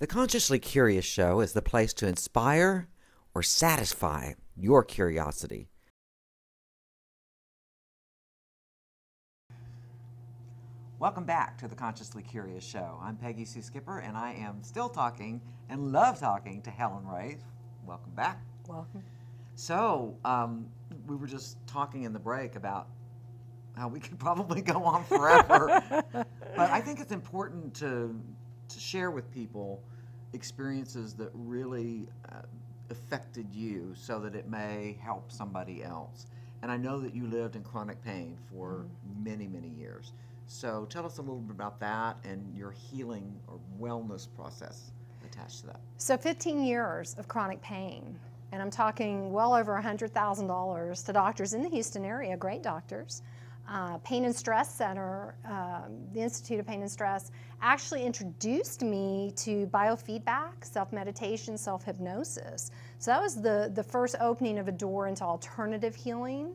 The Consciously Curious Show is the place to inspire or satisfy your curiosity. Welcome back to the Consciously Curious Show. I'm Peggy Sue Skipper, and I am still talking and love talking to Helen Racz. Welcome back. Welcome. So, we were just talking in the break about how we could probably go on forever. But I think it's important to share with people experiences that really affected you so that it may help somebody else. And I know that you lived in chronic pain for many, many years. So tell us a little bit about that and your healing or wellness process attached to that. So 15 years of chronic pain, and I'm talking well over $100,000 to doctors in the Houston area, great doctors. Pain and Stress Center, the Institute of Pain and Stress, actually introduced me to biofeedback, self-meditation, self-hypnosis. So that was the first opening of a door into alternative healing.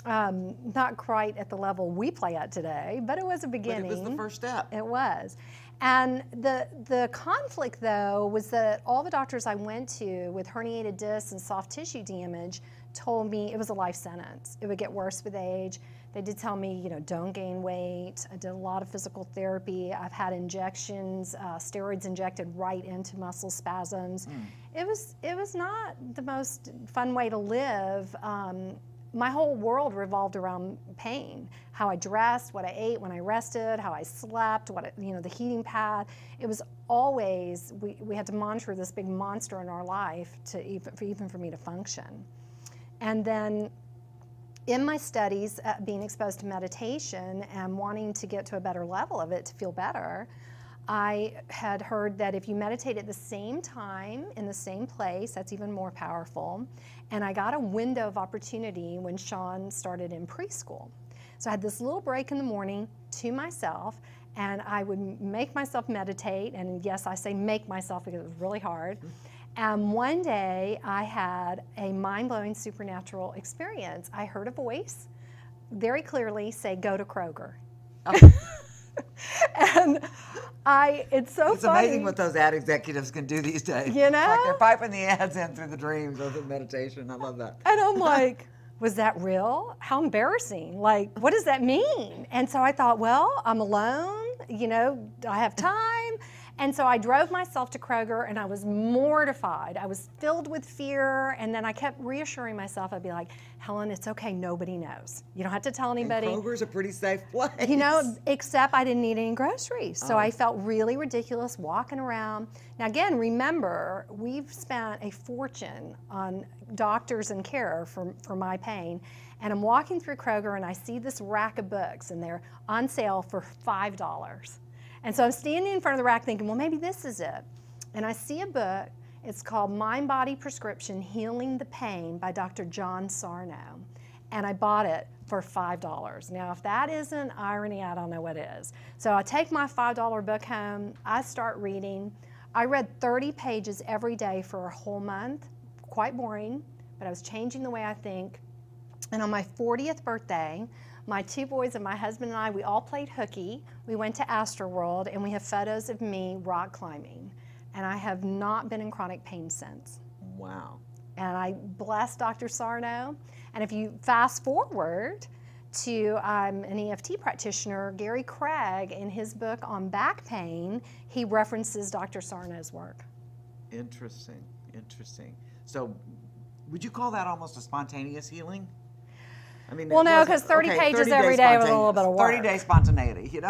Not quite at the level we play at today, but it was a beginning. But it was the first step. It was. And the conflict, though, was that all the doctors I went to with herniated discs and soft tissue damage told me it was a life sentence. It would get worse with age. They did tell me, don't gain weight. I did a lot of physical therapy. I've had injections, steroids injected right into muscle spasms. It was not the most fun way to live. My whole world revolved around pain. How I dressed, what I ate when I rested, how I slept, the heating pad. It was always, we had to monitor this big monster in our life to even for me to function. And then in my studies, being exposed to meditation and wanting to get to a better level of it to feel better, I had heard that if you meditate at the same time in the same place, that's even more powerful. And I got a window of opportunity when Sean started in preschool. So I had this little break in the morning to myself, and I would make myself meditate. And yes, I say make myself because it was really hard. And one day I had a mind-blowing supernatural experience. I heard a voice very clearly say, "Go to Kroger." And it's so funny. It's amazing what those ad executives can do these days. You know? It's like they're piping the ads in through the dreams or the meditation. I love that. And I'm like, was that real? How embarrassing. Like, what does that mean? And so I thought, well, I'm alone, I have time. And so I drove myself to Kroger, and I was mortified. I was filled with fear, and then I kept reassuring myself. I'd be like, Helen, it's okay, nobody knows. You don't have to tell anybody. And Kroger's a pretty safe place. Except I didn't need any groceries. So I felt really ridiculous walking around. Now again, remember, we've spent a fortune on doctors and care for my pain. And I'm walking through Kroger, and I see this rack of books, and they're on sale for $5. And so I'm standing in front of the rack thinking, well, maybe this is it. And I see a book. It's called Mind Body Prescription, Healing the Pain by Dr. John Sarno. And I bought it for $5. Now, if that isn't irony, I don't know what is. So I take my $5 book home. I start reading. I read 30 pages every day for a whole month. Quite boring, but I was changing the way I think. And on my 40th birthday, my two boys and my husband and I, we all played hooky. We went to Astroworld, and we have photos of me rock climbing. And I have not been in chronic pain since. Wow. And I bless Dr. Sarno. And if you fast forward to an EFT practitioner, Gary Craig, in his book on back pain, he references Dr. Sarno's work. Interesting, interesting. So would you call that almost a spontaneous healing? I mean, well, no, because 30 pages every day was a little bit of work. 30-day spontaneity,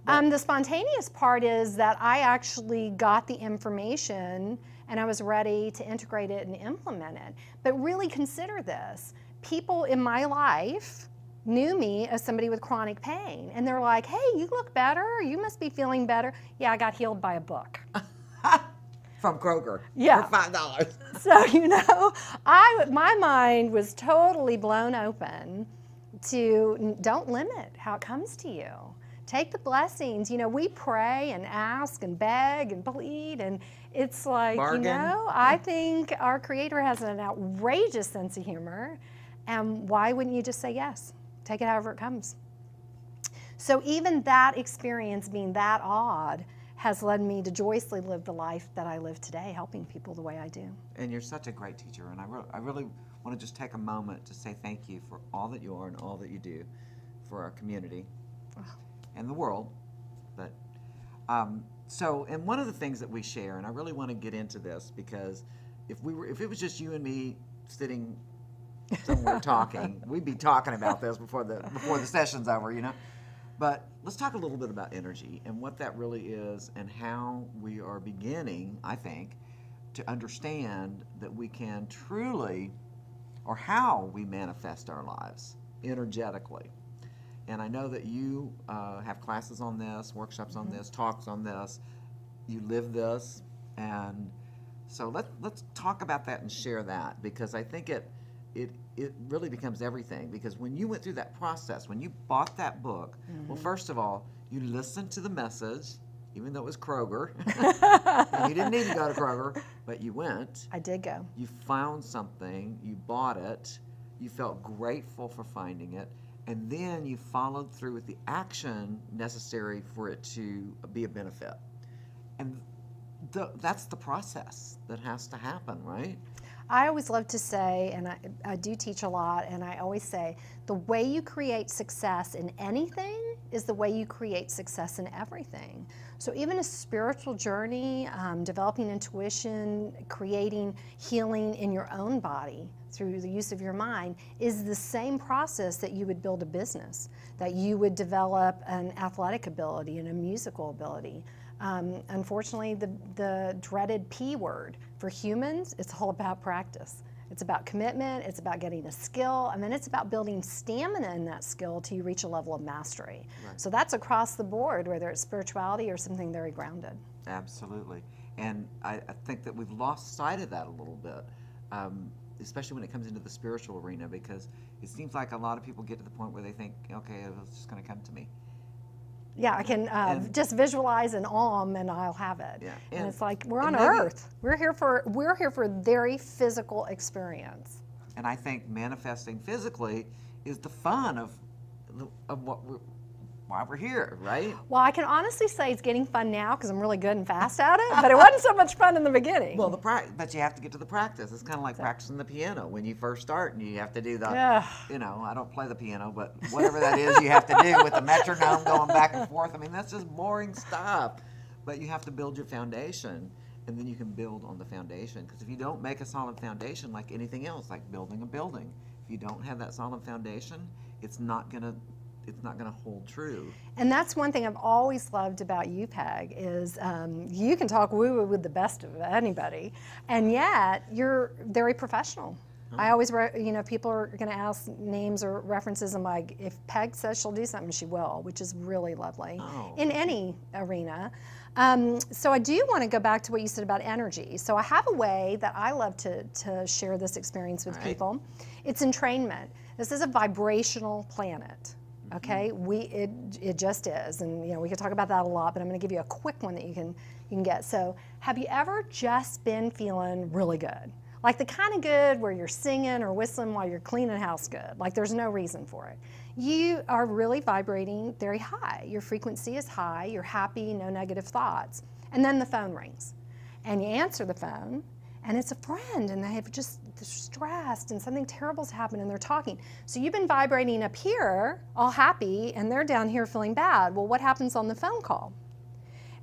The spontaneous part is that I actually got the information and I was ready to integrate it and implement it. But really consider this. People in my life knew me as somebody with chronic pain. And they're like, hey, you look better. You must be feeling better. Yeah, I got healed by a book. From Kroger. Yeah. For $5. So, my mind was totally blown open to don't limit how it comes to you. Take the blessings. We pray and ask and beg and plead, and it's like, bargain. I think our Creator has an outrageous sense of humor, and why wouldn't you just say yes? Take it however it comes. So even that experience being that odd has led me to joyously live the life that I live today, helping people the way I do. And you're such a great teacher, and I really want to just take a moment to say thank you for all that you are and all that you do for our community and the world. But and one of the things that we share, and I really want to get into this, because if it was just you and me sitting somewhere talking, we'd be talking about this before the session's over, you know. But let's talk a little bit about energy and what that really is, and how we are beginning, I think, to understand that we can truly, or how we manifest our lives energetically. And I know that you have classes on this, workshops on this, talks on this. You live this, and so let's talk about that and share that, because I think it really becomes everything. Because when you went through that process, when you bought that book, well, first of all, you listened to the message, even though it was Kroger. And you didn't need to go to Kroger, but you went. I did go. You found something, you bought it, you felt grateful for finding it, and then you followed through with the action necessary for it to be a benefit. And that's the process that has to happen, right? I always love to say, and I do teach a lot, and I always say, the way you create success in anything is the way you create success in everything. So even a spiritual journey, developing intuition, creating healing in your own body through the use of your mind is the same process that you would build a business, that you would develop an athletic ability and a musical ability. Unfortunately, the dreaded P word for humans, it's all about practice. It's about commitment, it's about getting a skill, and then it's about building stamina in that skill till you reach a level of mastery. Right. So that's across the board, whether it's spirituality or something very grounded. Absolutely. And I think that we've lost sight of that a little bit, especially when it comes into the spiritual arena, because it seems like a lot of people get to the point where they think, okay, it's just going to come to me. Yeah, I can just visualize an and I'll have it. Yeah. And it's like we're on Earth. We're here for a very physical experience. And I think manifesting physically is the fun of why we're here, right? Well, I can honestly say it's getting fun now because I'm really good and fast at it, but it wasn't so much fun in the beginning. Well, but you have to get to the practice. It's kind of like practicing the piano when you first start, and you have to do the, you know, I don't play the piano, but whatever that is you have to do with the metronome going back and forth. I mean, that's just boring stuff. But you have to build your foundation, and then you can build on the foundation. Because if you don't make a solid foundation, like anything else, like building a building, if you don't have that solid foundation, it's not going to hold true. And that's one thing I've always loved about you, Peg, is you can talk woo-woo with the best of anybody, and yet you're very professional. I always, people are going to ask names or references. I'm like, if Peg says she'll do something, she will, which is really lovely in any arena. So I do want to go back to what you said about energy. So I have a way that I love to share this experience with people. It's entrainment. This is a vibrational planet. Okay, it just is, and we could talk about that a lot, but I'm going to give you a quick one that you can get. So, have you ever just been feeling really good, like the kind of good where you're singing or whistling while you're cleaning house good, like there's no reason for it? You are really vibrating very high. Your frequency is high. You're happy, no negative thoughts, and then the phone rings, and you answer the phone. And it's a friend, and they have just stressed, and something terrible's happened, and they're talking. So you've been vibrating up here, all happy, and they're down here feeling bad. Well, what happens on the phone call?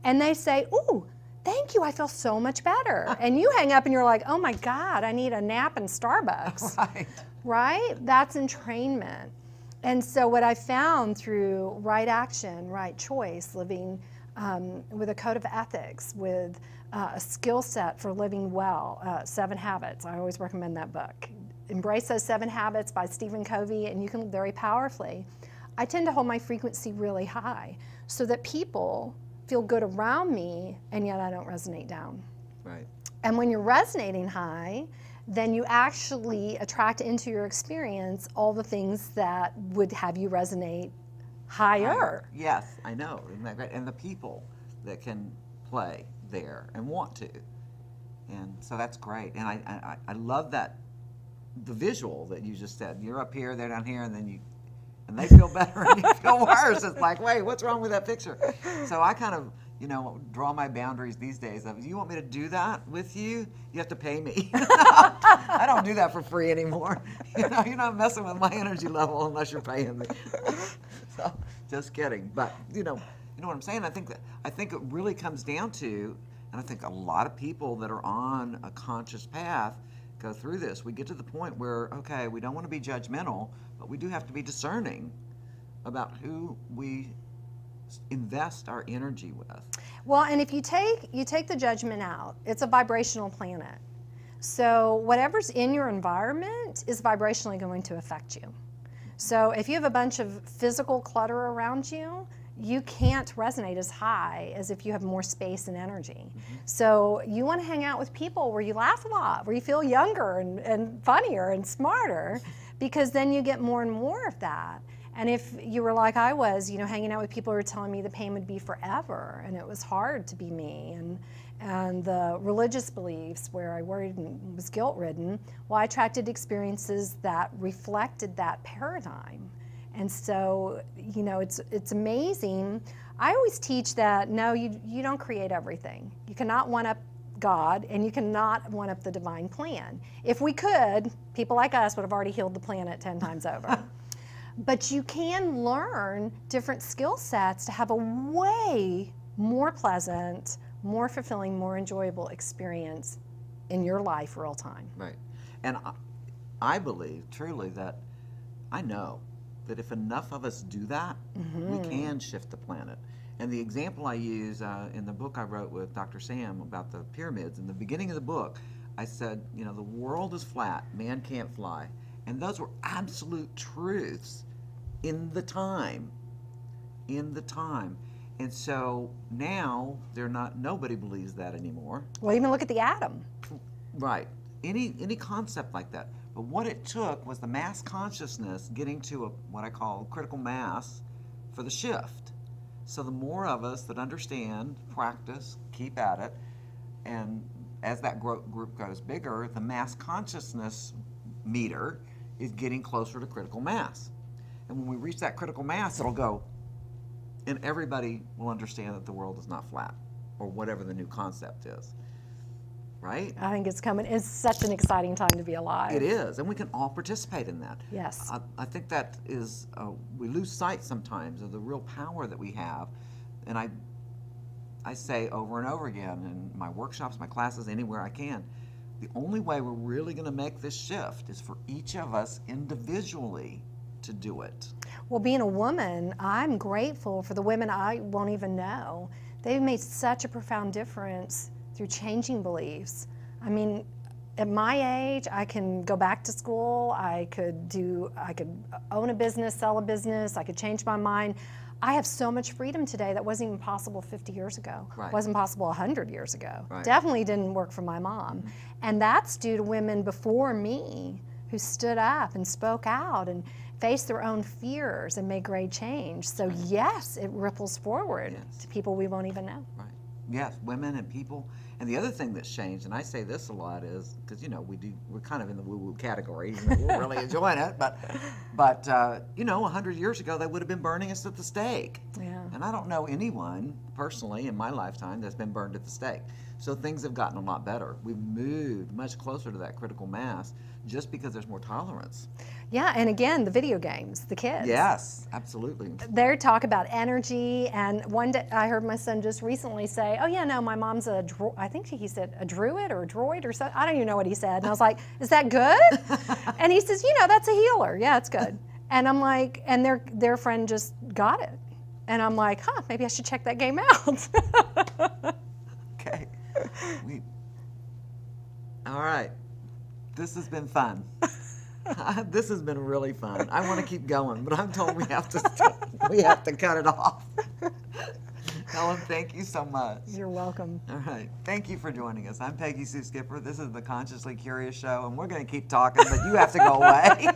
And they say, "Ooh, thank you, I feel so much better." And you hang up, and you're like, "Oh my God, I need a nap in Starbucks." Right. Right? That's entrainment. And so what I found through right action, right choice, living with a code of ethics, with a skill set for living well, 7 Habits. I always recommend that book. Embrace Those 7 Habits by Stephen Covey, and you can live very powerfully. I tend to hold my frequency really high so that people feel good around me, and yet I don't resonate down. Right. And when you're resonating high, then you actually attract into your experience all the things that would have you resonate higher. Yes, I know. Isn't that great? And the people that can play there and want to. And so that's great. And I love that, the visual that you just said. You're up here, they're down here, and then they feel better and you feel worse. It's like, wait, what's wrong with that picture? So I kind of you know, draw my boundaries these days. If you want me to do that with you, you have to pay me. I don't do that for free anymore. You know, you're not messing with my energy level unless you're paying me. So, just kidding. But you know what I'm saying? I think it really comes down to, and I think a lot of people that are on a conscious path go through this. We get to the point where, okay, we don't want to be judgmental, but we do have to be discerning about who we invest our energy with. Well, and if you take the judgment out, it's a vibrational planet. So whatever's in your environment is vibrationally going to affect you. So if you have a bunch of physical clutter around you, you can't resonate as high as if you have more space and energy. So you want to hang out with people where you laugh a lot, where you feel younger and funnier and smarter, because then you get more and more of that. And if you were like I was, you know, hanging out with people who were telling me the pain would be forever, and it was hard to be me, and the religious beliefs where I worried and was guilt-ridden, well, I attracted experiences that reflected that paradigm. And so, you know, it's amazing. I always teach that, no, you don't create everything. You cannot one-up God, and you cannot one-up the divine plan. If we could, people like us would have already healed the planet 10 times over. But you can learn different skill sets to have a way more pleasant, more fulfilling, more enjoyable experience in your life real time. Right. And I believe truly that I know that if enough of us do that, we can shift the planet. And the example I use in the book I wrote with Dr. Sam about the pyramids, in the beginning of the book, I said, you know, the world is flat, man can't fly. And those were absolute truths in the time. And so now nobody believes that anymore. Well, even look at the atom. Right. Any concept like that. But what it took was the mass consciousness getting to what I call critical mass for the shift. So the more of us that understand, practice, keep at it, and as that group goes bigger, the mass consciousness meter is getting closer to critical mass. And when we reach that critical mass, it'll go, and everybody will understand that the world is not flat, or whatever the new concept is. Right? I think it's coming. It's such an exciting time to be alive. It is, and we can all participate in that. Yes. I think that is, we lose sight sometimes of the real power that we have. And I say over and over again in my workshops, my classes, anywhere I can, the only way we're really going to make this shift is for each of us individually to do it. Well, being a woman, I'm grateful for the women I won't even know. They've made such a profound difference through changing beliefs. I mean, at my age, I can go back to school, I could own a business, sell a business, I could change my mind. I have so much freedom today that wasn't even possible 50 years ago. Right. Wasn't possible 100 years ago. Right. Definitely didn't work for my mom. And that's due to women before me who stood up and spoke out and faced their own fears and made great change. So yes, it ripples forward to people we won't even know. Right. Yes, women and people. And the other thing that's changed, and I say this a lot, is because we're kind of in the woo-woo category, we're really enjoying it. But 100 years ago they would have been burning us at the stake. Yeah. And I don't know anyone personally in my lifetime that's been burned at the stake. So things have gotten a lot better. We've moved much closer to that critical mass just because there's more tolerance. Yeah, and again, the video games, the kids. Yes, absolutely. They talk about energy, and one day I heard my son just recently say, oh yeah, no, my mom's I think he said a druid or a droid or something. I don't even know what he said. And I was like, is that good? And he says, that's a healer. Yeah, it's good. And I'm like, and their friend just got it. And I'm like, maybe I should check that game out. Okay. All right. This has been fun. This has been really fun. I want to keep going, but I'm told we have to cut it off. Helen, thank you so much. You're welcome. All right. Thank you for joining us. I'm Peggy Sue Skipper. This is the Consciously Curious Show, and we're going to keep talking, but you have to go away.